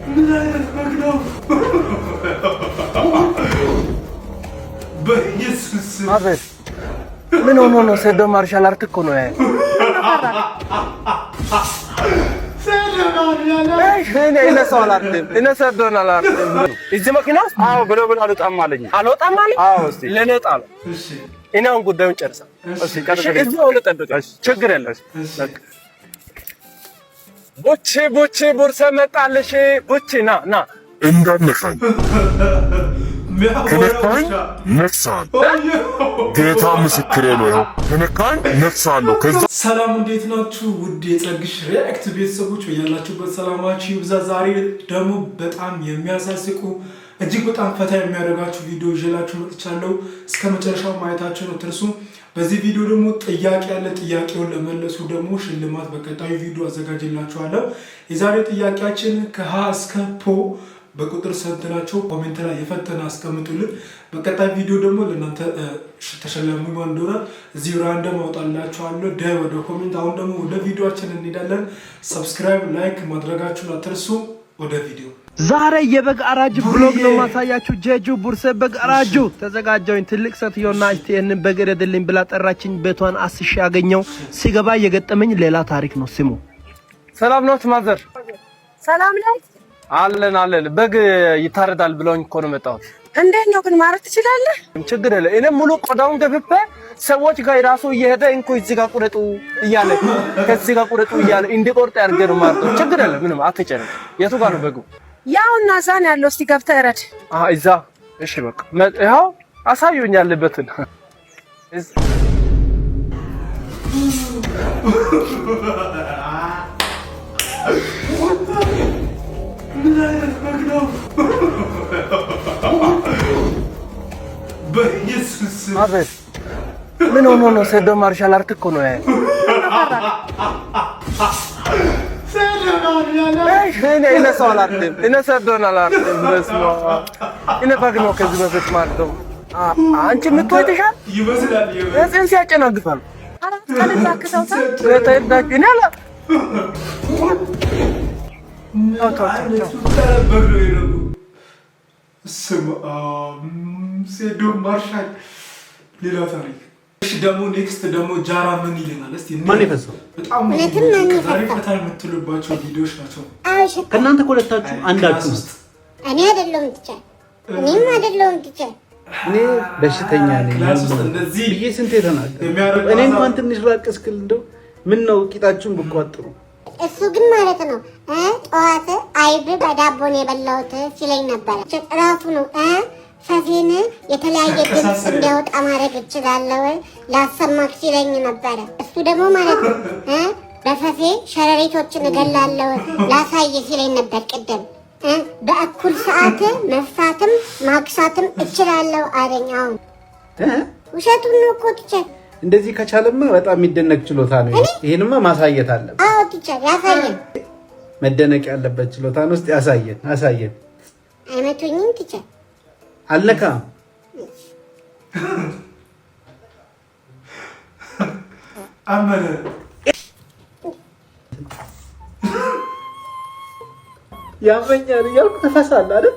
ምን አይነት በግ ነው? በኢየሱስ አቤት ምን ሆኖ ነው? ሰዶ ማርሻል አርት እኮ ነው ያለው። እዚህ መኪና ውስጥ አዎ ብሎ አልወጣም አለኝ። አልወጣም አለኝ? አዎ እስቲ ለኔ ጣል። እሺ እኔ አሁን ጉዳዩን ጨርሳ። እሺ እዚህ አሁን ልጠብቅሽ፣ ችግር የለም። ቦቼ ቦርሳ መጣለሽ። ቦቼ ና እንዳነሳኝ ከነካኝ ነፍሳለሁ። ጌታ ምስክሬ ነው። ከነካኝ ነፍሳለሁ። ሰላም እንዴት ናችሁ? ውድ የጸግሽ ሪአክት ቤተሰቦች ያላችሁበት ሰላማችሁ ይብዛ። ዛሬ ደግሞ በጣም የሚያሳስቁ እጅግ በጣም ፈታ የሚያደርጋችሁ ቪዲዮ ይዤላችሁ መጥቻለሁ። እስከ መጨረሻው ማየታችሁን አትርሱ። በዚህ ቪዲዮ ደግሞ ጥያቄ ያለ ጥያቄውን ለመለሱ ደግሞ ሽልማት በቀጣዩ ቪዲዮ አዘጋጅላችኋለሁ። የዛሬው ጥያቄያችን ከሀ እስከ ፖ በቁጥር ሰንትናቸው ኮሜንት ላይ የፈተና አስቀምጡልን። በቀጣይ ቪዲዮ ደግሞ ለእናንተ ተሸላሚ ማን እንደሆነ እዚህ ራንደም አውጣላችኋለሁ። ወደ ኮሜንት። አሁን ደግሞ ወደ ቪዲዮአችን እንሄዳለን። ሰብስክራይብ፣ ላይክ ማድረጋችሁን አትርሱ። ወደ ቪዲዮ። ዛሬ የበግ አራጅ ብሎግ ነው ማሳያችሁ። ጄጁ ቡርሴ በግ አራጁ ተዘጋጀውኝ። ትልቅ ሴትዮና እህቴን በግ እረድልኝ ብላ ጠራችኝ። ቤቷን አስሼ ያገኘው ሲገባ የገጠመኝ ሌላ ታሪክ ነው። ስሙ። ሰላም ነው ማዘር? ሰላም ነው አለን። በግ ይታረዳል ብለውኝ እኮ ነው መጣሁት። እንዴት ነው ግን ማረድ ትችላለህ? ችግር የለም። እኔ ሙሉ ቆዳውን ገፍፌ ሰዎች ጋር ራሱ እየሄደ እንኮ እዚህ ጋር ቁረጡ እያለ ከዚህ ጋር ቁረጡ እያለ እንዲቆርጥ ያርገ ነው ማለት ነው። ችግር የለም። ምንም አትጨነቅ። የቱ ጋር ነው በጉ? ያውና ዛን ያለው እስቲ ገብተህ እረድ። እዛ። እሺ በቃ ይኸው አሳዩኝ ያለበትን። ምን አይነት በግ ነው? በኢየሱስ አቤት ምን ሆኖ ነው? ሰዶ ማርሻል አርት እኮ ነው ያለው። እኔ ሰዶን አላርትም። እኔ በግ ነው ከዚህ በፊት ማለት ነው። አንቺ የምትወጪሻል ይመስላል። ጽንስ ያጨናግፋል። አራት ቀን እንዳከታውታ እኔ አላ ሴዶ ማርሻል ሌላ ታሪክ። እሺ ደግሞ ኔክስት ደግሞ ጃራ ምን ይለናል? እስቲ ማን ይፈሰው? በጣም ዛሬ ፈታ የምትሉባቸው ቪዲዮዎች ናቸው። ከእናንተ ሁለታችሁ አንዳችሁ እኔ አይደለሁም ትቻል እኔም አይደለሁም ትቻል እኔ በሽተኛ ነኝ እንደዚህ ብዬ ስንቴ ተናገርኩ። እኔ እንኳን ትንሽ ራቅ እስክል እንደው ምን ነው ቂጣችሁን ብቋጥሩ። እሱ ግን ማለት ነው ጠዋት አይብ በዳቦ ነው የበላሁት ሲለኝ ነበረ። ራሱ ነው ፈዜን የተለያየ ድምፅ እንዲያወጣ ማድረግ እችላለሁ ላሰማክ ሲለኝ ነበረ። እሱ ደግሞ ማለት ነው በፈዜ ሸረሪቶችን እገላለሁ ላሳየ ሲለኝ ነበር ቅድም። በእኩል ሰዓት መፍሳትም ማክሳትም እችላለሁ አለኝ። አሁን ውሸቱን ነው እኮ ትችል። እንደዚህ ከቻለማ በጣም የሚደነቅ ችሎታ ነው። ይሄንማ ማሳየት አለበት። አዎ ትችል ያሳየን። መደነቅ ያለበት ችሎታ ነው። እስቲ አሳየን። አይመቱኝም ትችል አልነካም። አመነ ያመኛል እያልኩ ተፈሳለህ አይደል?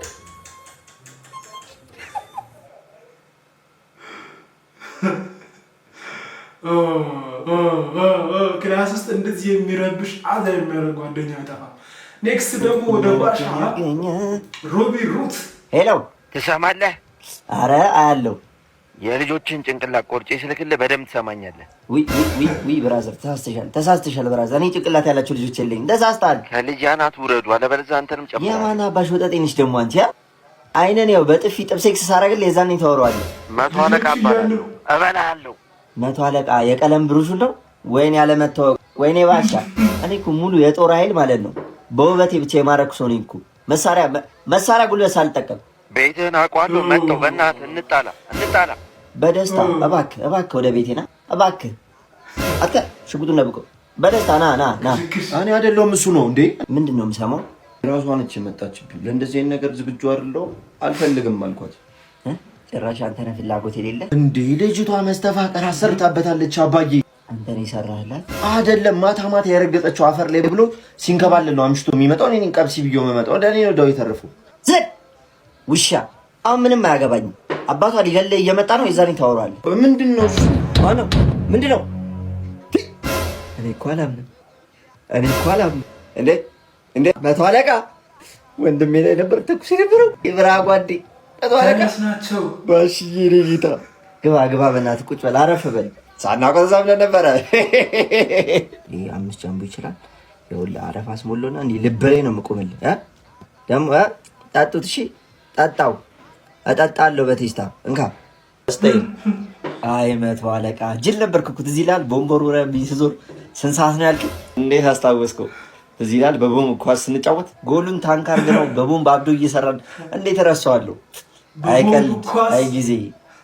ክላስ ውስጥ እንደዚህ የሚረብሽ አዛ የሚያደርግ ጓደኛ አይጠፋም። ኔክስት ደግሞ ወደ ባሻ ሮቢ ሩት። ሄሎ ትሰማለህ? አረ አያለው። የልጆችን ጭንቅላት ቆርጬ ስልክልህ በደምብ ትሰማኛለህ? ዊ ብራዘር ተሳስተሻል ብራዘር። እኔ ጭንቅላት ያላቸው ልጆች የለኝም። ተሳስተሃል። ከልጅ አናት ውረዱ፣ አለበለዚያ አንተንም ጨምራለሁ። የማን አባሽ ወጠጤ ነሽ ደግሞ አንቺ? አይነን ያው በጥፊ ጥብሴክስ ሳረግልህ የዛኔ ታወራዋለህ። መቶ አለቃ እባላለሁ፣ እበላለሁ። መቶ አለቃ የቀለም ብሩሹን ነው ወይኔ ያለ መታወቅ። ወይኔ ባሻ እኔ እኮ ሙሉ የጦር ኃይል ማለት ነው በውበቴ ብቻ የማረኩ ሰው ነኝ እኮ። መሳሪያ ጉልበት ሳልጠቀም ቤትህን አውቀዋለሁ። መጣሁ። በእናትህ እንጣላ። በደስታ እባክህ ወደ ቤቴ ና እባክህ። አትከ ሽጉጡን ደብቀው በደስታ ና። እኔ አይደለሁም እሱ ነው እንዴ? ምንድን ነው የምሰማው? ራሷ ነች የመጣችብኝ። ለእንደዚህ አይነት ነገር ዝግጁ አይደለሁም፣ አልፈልግም አልኳት። ጭራሽ አንተ ነህ ፍላጎት የሌለ እንዴ? ልጅቷ መስተፋቀር አሰርታበታለች አባዬ። አንተን ይሰራህላት አይደለም። ማታ ማታ የረገጠችው አፈር ላይ ብሎ ሲንከባለል ነው አምሽቶ የሚመጣው። እኔን ቀብሲ ብዬው የምመጣው ለእኔ ነው። ዳው የተረፉ ዘድ ውሻ። አሁን ምንም አያገባኝም። አባቷ ሊገለህ እየመጣ ነው። የዛኔ ታወራለህ። ምንድን ነው እሱ? ማነው? ምንድን ነው? እኔ እኮ አላምንም። እንዴ መቶ አለቃ ወንድሜ ላይ ነበር ተኩስ የነበረው። የብራ ጓዴ መቶ አለቃ ናቸው። ባሽዬ ጌታ ግባ በእናትህ ቁጭ በል አረፍ በል። ሳናውቀው ተዛብለን ነበረ። ይሄ 5 ጃምቦ ይችላል። ይኸውልህ አረፋ አስሞላውና እንዲህ ልብ ላይ ነው የምቆምልህ። ደግሞ ጠጡት። እሺ ጠጣው። እጠጣለሁ በቴስታ እንካ ስጠኝ። አይ መቶ አለቃ ጅል ነበርክ እኮ ትዝ ይልሃል። ቦምበሩ ረብኝ ስዞር ስንት ሰዓት ነው ያልከኝ? እንዴት አስታወስከው? ትዝ ይልሃል በቦምብ ኳስ ስንጫወት ጎሉን ታንክ አድርገው በቦምብ አብዶ እየሰራን እንዴት እረሳዋለሁ? አይቀልድ አይ ጊዜ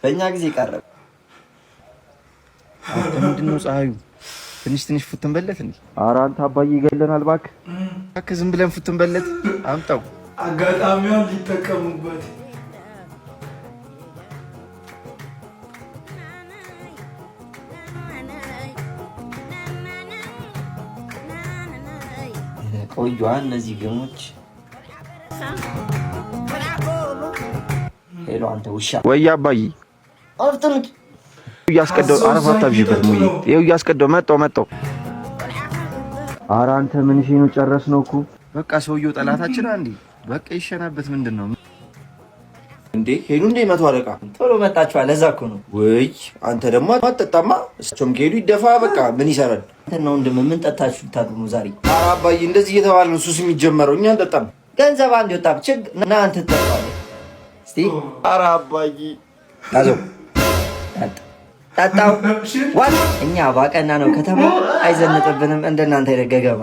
በእኛ ጊዜ ቀረ። ምንድን ነው ፀሐዩ? ትንሽ ፉትን በለት እንዴ? ኧረ አንተ አባዬ ይገለናል እባክህ። ዝም ብለን ፉትን በለት አምጣው። አጋጣሚውን ሊጠቀሙበት ቆዩ እነዚህ ገሞች። ሄሎ አንተ ውሻ ወይ አባዬ አፍጥሩት። እያስቀደው አረፋታ ቢበት ሙይ ይኸው እያስቀደው መጣው። ኧረ አንተ ምን ሺህ ነው ጨረስነው እኮ በቃ ሰውየው ጠላታችን አንዴ በቃ ይሸናበት። ምንድን ነው እንዴ? ሄዱ እንዴ መቶ አለቃ ቶሎ መጣችኋል። ለዛ እኮ ነው። ወይ አንተ ደግሞ አትጠጣማ። እሱም ከሄዱ ይደፋ በቃ ምን ይሰራል? እንትን ነው እንደምን ምን ጠጣችሁ ልታድሩ ነው ዛሬ? ኧረ አባዬ እንደዚህ እየተባለ ነው ሱስ የሚጀመረው። እኛ አንጠጣም። ገንዘብ አንድ ወጣ ብቻ እና አንተ ትጠጣለህ። እስቲ ኧረ አባዬ ያዘው ጠጣው። ዋት እኛ ባቀና ነው ከተማ አይዘንጥብንም እንደናንተ የደገገማ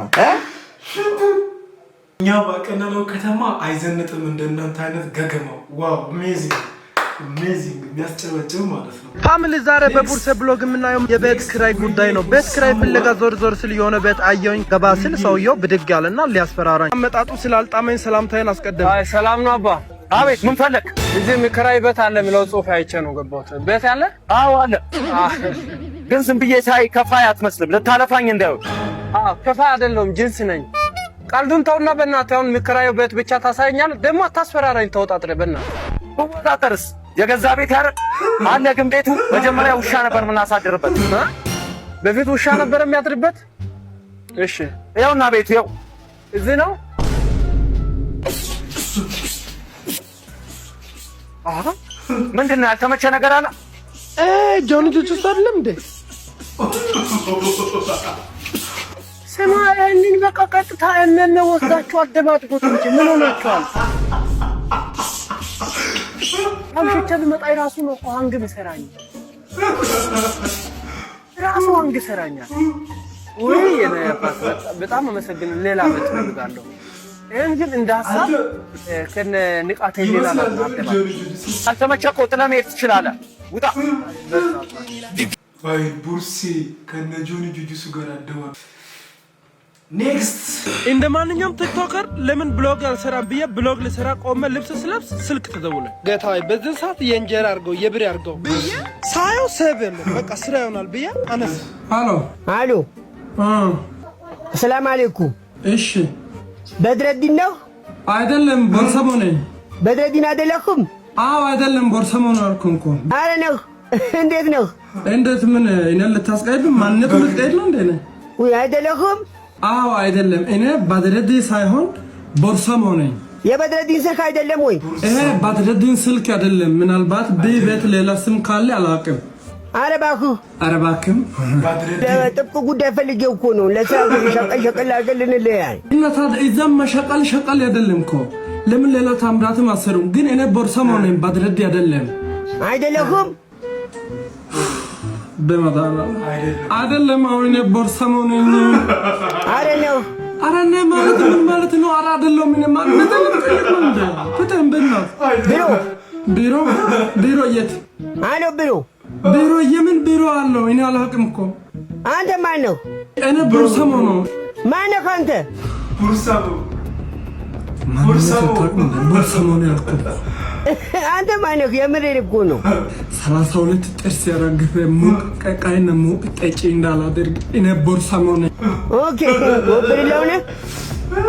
እኛ ባቀና ነው ከተማ አይዘንጥም እንደናንተ አይነት ገገማው። ዋው አሜዚንግ የሚያስጨበጭብ ማለት ነው። ፋሚሊ ዛሬ በቡርሴ ብሎግ የምናየው የቤት ክራይ ጉዳይ ነው። ቤት ክራይ ፍለጋ ዞር ስል የሆነ ቤት አየሁኝ። ገባ ስል ሰውየው ብድግ ያለና ሊያስፈራራኝ አመጣጡ ስላልጣመኝ ሰላምታዬን አስቀደም። አይ ሰላም ነው አባ። አቤት ምን ፈለግ? እዚህ ክራይ ቤት አለ የሚለው ጽሑፍ አይቼ ነው ገባሁት። ቤት ያለ? አዎ አለ። ግን ዝም ብዬ ሳይ ከፋይ አትመስልም። ልታለፋኝ እንዳይሆን። ከፋይ አይደለም ጅንስ ነኝ። ቀልዱን ተውና በእናትህ አሁን የሚከራየው ቤት ብቻ ታሳየኛለህ። ደግሞ አታስፈራራኝ። ተወጣጥረህ በእናትህ ወጣጠርስ የገዛ ቤት ያረ አለ። ግን ቤቱ መጀመሪያ ውሻ ነበር የምናሳድርበት። በፊት ውሻ ነበር የሚያድርበት። እሺ ይኸውና ቤቱ ይኸው እዚህ ነው። ምንድን ነው ያልተመቸ ነገር አለ? ጆኒ ጁስ አይደለም እንዴ? ስማ ይሄንን በቃ ቀጥታ እነነ ወስዳችሁ አደባጥቁት እንጂ ምን ሆናችኋል? አምሽቼ ብመጣ ራሱ ነው አንግ በሰራኝ ራሱ አንግ ሰራኛል። ወይ የነፋስ በጣም አመሰግናለሁ። ሌላ ቤት እፈልጋለሁ። ይሄን ግን እንዳሳብ ከነ ንቃተ ሌላ አልተመቸ እኮ ጥለህ መሄድ ትችላለህ። ውጣ። አይ ቡርሴ ከነ ጆኒ ጁጁሱ ጋር አደባ ኔክስት እንደ ማንኛውም ቲክቶከር ለምን ብሎግ አልሰራም ብዬ ብሎግ ልሰራ ቆመ። ልብስ ስለብስ ስልክ ተደውለ። ጌታዬ በዚህ ሰዓት የእንጀራ አድርገው የብር አድርገው ብዬ ሳየው ሰበል በቃ ስራ ይሆናል ብዬ አነስ አሎ ሰላም አለይኩም። እሺ በድረዲን ነው አይደለም? ቦርሰሞ ነኝ። በድረዲን አይደለኩም? አዎ አይደለም ቦርሰሞ ነው አልኩኝ እኮ። አረ ነው። እንዴት ነው? እንዴት ምን እኔ ልታስቀይብ ማንነቱ ልትቀይድ ነው እንዴ? ወይ አይደለኩም? አዎ አይደለም። እኔ በድረዲን ሳይሆን ቦርሰሞ ነኝ። የበድረዲን ስልክ አይደለም ወይ? ይሄ በድረዲን ስልክ አይደለም። ምናልባት ቤት ሌላ ስም ካለ አላውቅም። አረ እባክህ ጥብቅ ጉዳይ ፈልጌው እኮ ነው። ለስራ ሸቀል አገልንልያል እና ታዲያ እዛም መሸቀል አይደለም እኮ። ለምን ሌላ ታምራትም አሰሩም። ግን እኔ ቦርሰሞ ነኝ በድረዲ አይደለም። አይደለኩም? በመዳና አይደለም። አሁን እኔ ቦርሰሞ ነኝ። አረ ነው። አረ እኔ ማለት ምን ማለት ነው? አረ አይደለም። ምን ማለት ነው? እንደ ፍተን በእናትህ ቢሮ የት አሎ? ቢሮ የምን ቢሮ አለው? እኔ አላውቅም እኮ። አንተ ማን ነው? እኔ ቦርሰሞ ነው። ማን ነው አንተ? ቦርሰሞ ቦርሰሞ ነው ያልኩት። አንተ ማነው? የምሬን እኮ ነው። 32 ጥርስ ያረግፈ ሙቅ ቀቃይና ሙቅ ጠጪ እንዳላደርግ እኔ ቦርሳሞ ነኝ። ኦኬ ጎብልለው ነህ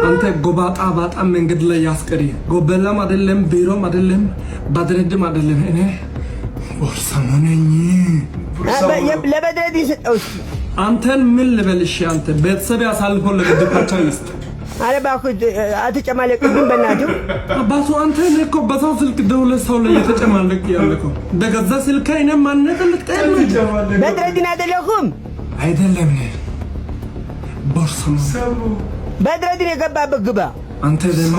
አንተ ጎባጣ ባጣ መንገድ ላይ ያስቀሪ ጎበላም አይደለም ቢሮም አይደለም ባድረድም አይደለም እኔ ቦርሳሞ ነኝ። ለበድረድ ይስጠው። አንተን ምን ልበልሽ? አንተ ቤተሰብ ያሳልፈው ለግድፋቸው ይስጥ። አረ እባክህ አትጨማለቅብኝ በእናትህ። አባቱ አንተ እኮ በሰው ስልክ ደውለህ ሰው ላይ የተጨማለቅ ያለከው በገዛ ስልክ አይነም ማንነት ልትቀር ነው። በድረድን አይደለሁም አይደለም ቦርሳሞ በድረድን የገባበት ግባ። አንተ ደግሞ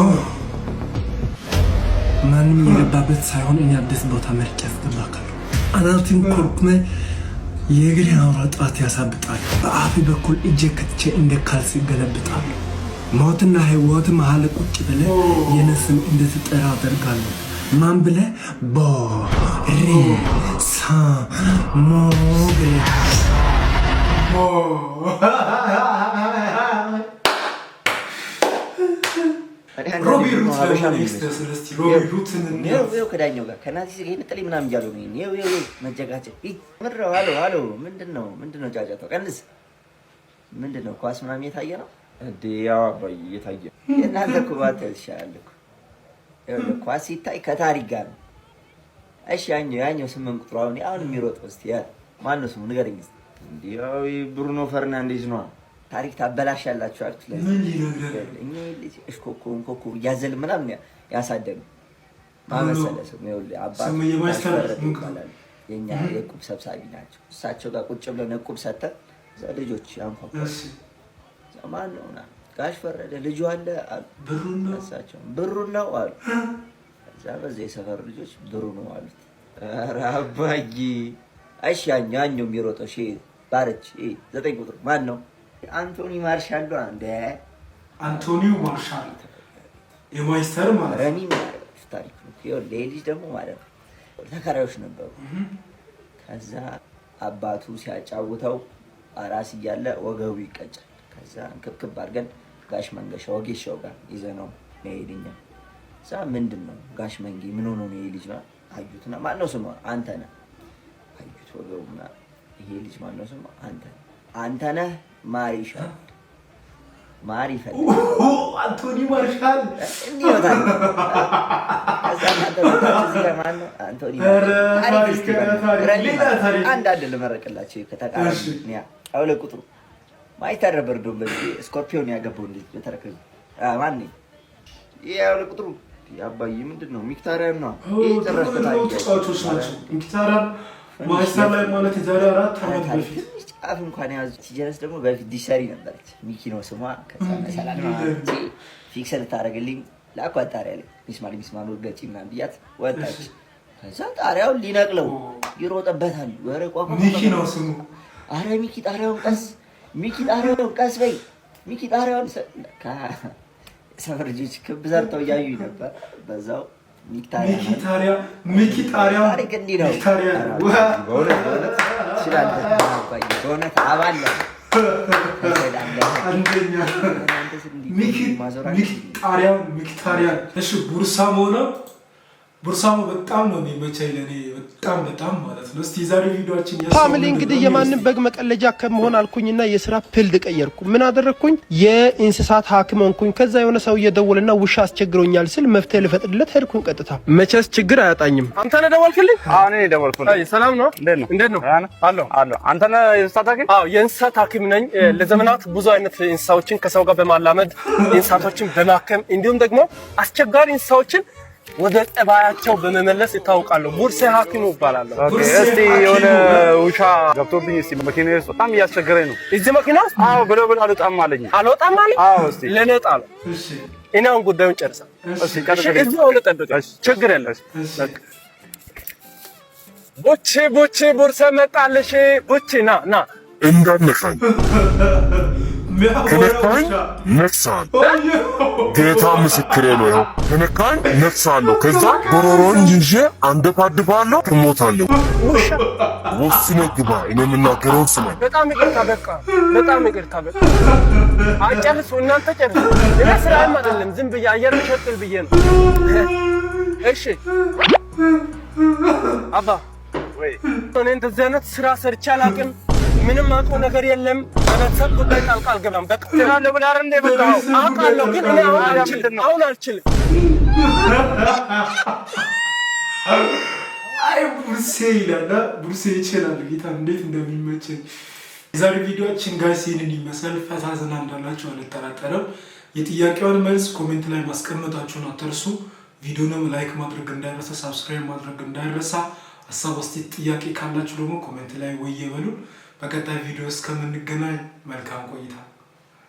ማንም የገባበት ሳይሆን እኛ አዲስ ቦታ መርጬ ያስገባካል። አናትን ኮርኩመ የእግሬ አውራ ጣት ያሳብጣል። በአፌ በኩል እጄ ከትቼ እንደ ካልሲ ይገለብጣል። ሞትና ህይወት መሀል ቁጭ ብለህ የነስም እንድትጠራ አደርጋለሁ። ማን ብለህ ቦርሳሞ ብለህ ሮቢ ሩት ከዳኛው ጋር ከናዚ ሲገኝ ጥሊ ምናምን እያሉ ነው። ይሄ መጀጋጨት ምድረው አሎ ምንድነው ጫጫታው? ቀንስ ምንድነው? ኳስ ምናምን የታየ ነው እንዴ? ያው አባዬ የታየ የእናንተ እኮ ባትል ይሻላል እኮ ኳስ ሲታይ ከታሪክ ጋር ነው። እሺ ያኛው 8 ቁጥሩ አሁን የሚሮጠው እስቲ ማን ነው ስሙ ንገረኝ እስቲ። እንዴ ያው ብሩኖ ፈርናንዴዝ ነው። ታሪክ ታበላሻላችሁ አልኩ። ምን ይነግረን እኛ ልጅ እሽኮኮን ኮኮ ያዘል ምናምን ያሳደግ ማመሰለስ ነው። አባቱ ይባላል የኛ የቁብ ሰብሳቢ ናቸው። እሳቸው ጋር ቁጭ ብለን እቁብ ሰተን ልጆች ያንኳኳሉ። ማን ነውና ጋሽ ፈረደ ልጁ አለ አሉ። ብሩን ነው አሉ። እዛ በዚህ የሰፈር ልጆች ብሩ ነው አሉት። ኧረ አባዬ እሺ ያኛው የሚሮጠው ባረች 9 ቁጥር ማን ነው? አንቶኒ ማርሻል ነው እንደ አንቶኒዮ ማርሻል የማይስተር ማለት ረኒ ማለት ታሪክ ነው። ልጅ ደግሞ ማለት ነው ተከራዮች ነበሩ። ከዛ አባቱ ሲያጫውተው አራስ እያለ ወገቡ ይቀጫል። ከዛ እንክብክብ አድርገን ጋሽ መንገሻ ወጌሻው ጋር ይዘነው ሄድኛ። እዛ ምንድነው ጋሽ መንጌ ምን ሆኖ ነው ይሄ ልጅ ነው አዩትና ማነው ስሙ? አንተ ነህ አዩት ወገቡና ይሄ ልጅ ማነው ስሙ? አንተ ነህ ማሪሻል ማሪ ፈለ አንቶኒ ማርሻል እንዴ ወጣኝ። ከዛ አንቶኒ አንድ አይደል መረቀላችሁ ከተቃራኒ አውለ ቁጥሩ ማይታረ በርዶ በዚህ ስኮርፒዮን ያገባው እንዴ በተረከዙ ማን ነው ያውለ ቁጥሩ? ያባይ ምንድነው? ሚክታሪያን ነው ይሄ ጨረሰ ታውቃለህ። ሚክታሪያን ማይስተር ላይ ማለት የዛሬ 4 ዓመት በፊት ጫፍ እንኳን ያዙ። ሲጀረስ ደግሞ በፊት ዲሻሪ ነበረች ሚኪ ነው ስሟ። ከዛ መሰላል ማለት ፊክሰር ታረግልኝ ላኳት ጣሪያ ላይ ሚስማሩ ገጪ ምናምን ብያት ወጣች። ከዛ ጣሪያውን ሊነቅለው ይሮጥበታል። ወሬ ቋቋ ሚኪ ነው ስሙ። አረ ሚኪ ጣሪያውን ቀስ በይ ሚኪ ጣሪያውን ሰፈር ልጆች ክብ ዘርተው እያዩኝ ነበር። በዛው ሚኪታሪያ ታሪክ እንዲህ ነው። በእውነት አባለ ሚኪታሪያ እሺ ቡርሳሞ በጣም ነው የሚመቸኝ ለኔ በጣም ማለት ነው። እስቲ ዛሬ ቪዲዮአችን ፋሚሊ እንግዲህ የማንም በግ መቀለጃ ከመሆን አልኩኝና የስራ ፊልድ ቀየርኩ። ምን አደረኩኝ? የእንስሳት ሐኪም ሆንኩኝ። ከዛ የሆነ ሰው እየደወለና ውሻ አስቸግሮኛል ስል መፍትሄ ልፈጥርለት ሄድኩኝ። ቀጥታ መቼስ ችግር አያጣኝም። አንተ ነህ ደወልክልኝ? አዎ እኔ ደወልኩልኝ። አይ ሰላም ነው? እንዴት ነው? አሎ አንተ ነህ የእንስሳት ሐኪም? አዎ የእንስሳት ሐኪም ነኝ። ለዘመናት ብዙ አይነት እንስሳዎችን ከሰው ጋር በማላመድ እንስሳቶችን በማከም እንዲሁም ደግሞ አስቸጋሪ እንስሳዎችን ወደ ጠባያቸው በመመለስ ይታወቃሉ። ቡርሴ ሐኪሙ ይባላል። ኦኬ እስቲ የሆነ ውሻ ገብቶብኝ እስቲ መኪናዬ ውስጥ በጣም እያስቸገረኝ ነው። እዚህ መኪና ውስጥ? አዎ ብሎ አልወጣም አለኝ። አልወጣም አለኝ? አዎ እስቲ ለኔ ጣል። እሺ እኔ አሁን ጉዳዩን ጨርሳ። እሺ ጨርሳ። እዚህ አሁን ጠብቅ። ችግር የለም። ቡቼ ቡርሴ መጣለሽ። ቡቼ ና እንዳነካኝ ከነካኝ ነፍሳለሁ። ጌታ ምስክሬ ነው። ይኸው ከነካኝ ነፍሳለሁ። ከዛ ጎሮሮን ይዤ አንደፋድፋለሁ፣ ትሞታለህ። ወስነ ግባ። እኔ የምናገረውን ስማ። በጣም ይቅርታ በቃ አጨርሱ። እናንተ ጨርሱ። እኔ ስራዬም አይደለም ዝም ብዬ አየር ልሸጥል ብዬ ነው። እሺ አባ ወይ እኔ እንደዚህ አይነት ስራ ሰርቼ አላውቅም። ምንም አውቀው ነገር የለም። በቤተሰብ ጉዳይ ጣልቃ አልገባም። በቃ ትላለህ ብለህ አይደል እንደ መጣው አውቃለሁ፣ ግን እኔ አሁን አልችልም። አይ ቡርሴ ይላል ቡርሴ ይችላል። ጌታ እንዴት እንደሚመቸኝ። የዛሬ ቪዲዮአችን ጋይስ ይህንን ይመስላል። ፈታ ዘና እንዳላችሁ አልጠራጠርም። የጥያቄውን መልስ ኮሜንት ላይ ማስቀመጣችሁን አትርሱ። ቪዲዮንም ላይክ ማድረግ እንዳይረሳ፣ ሳብስክራይብ ማድረግ እንዳይረሳ። ሀሳብ አስተያየት ጥያቄ ካላችሁ ደግሞ ኮሜንት ላይ ወየ በሉ። በቀጣይ ቪዲዮ እስከምንገናኝ መልካም ቆይታ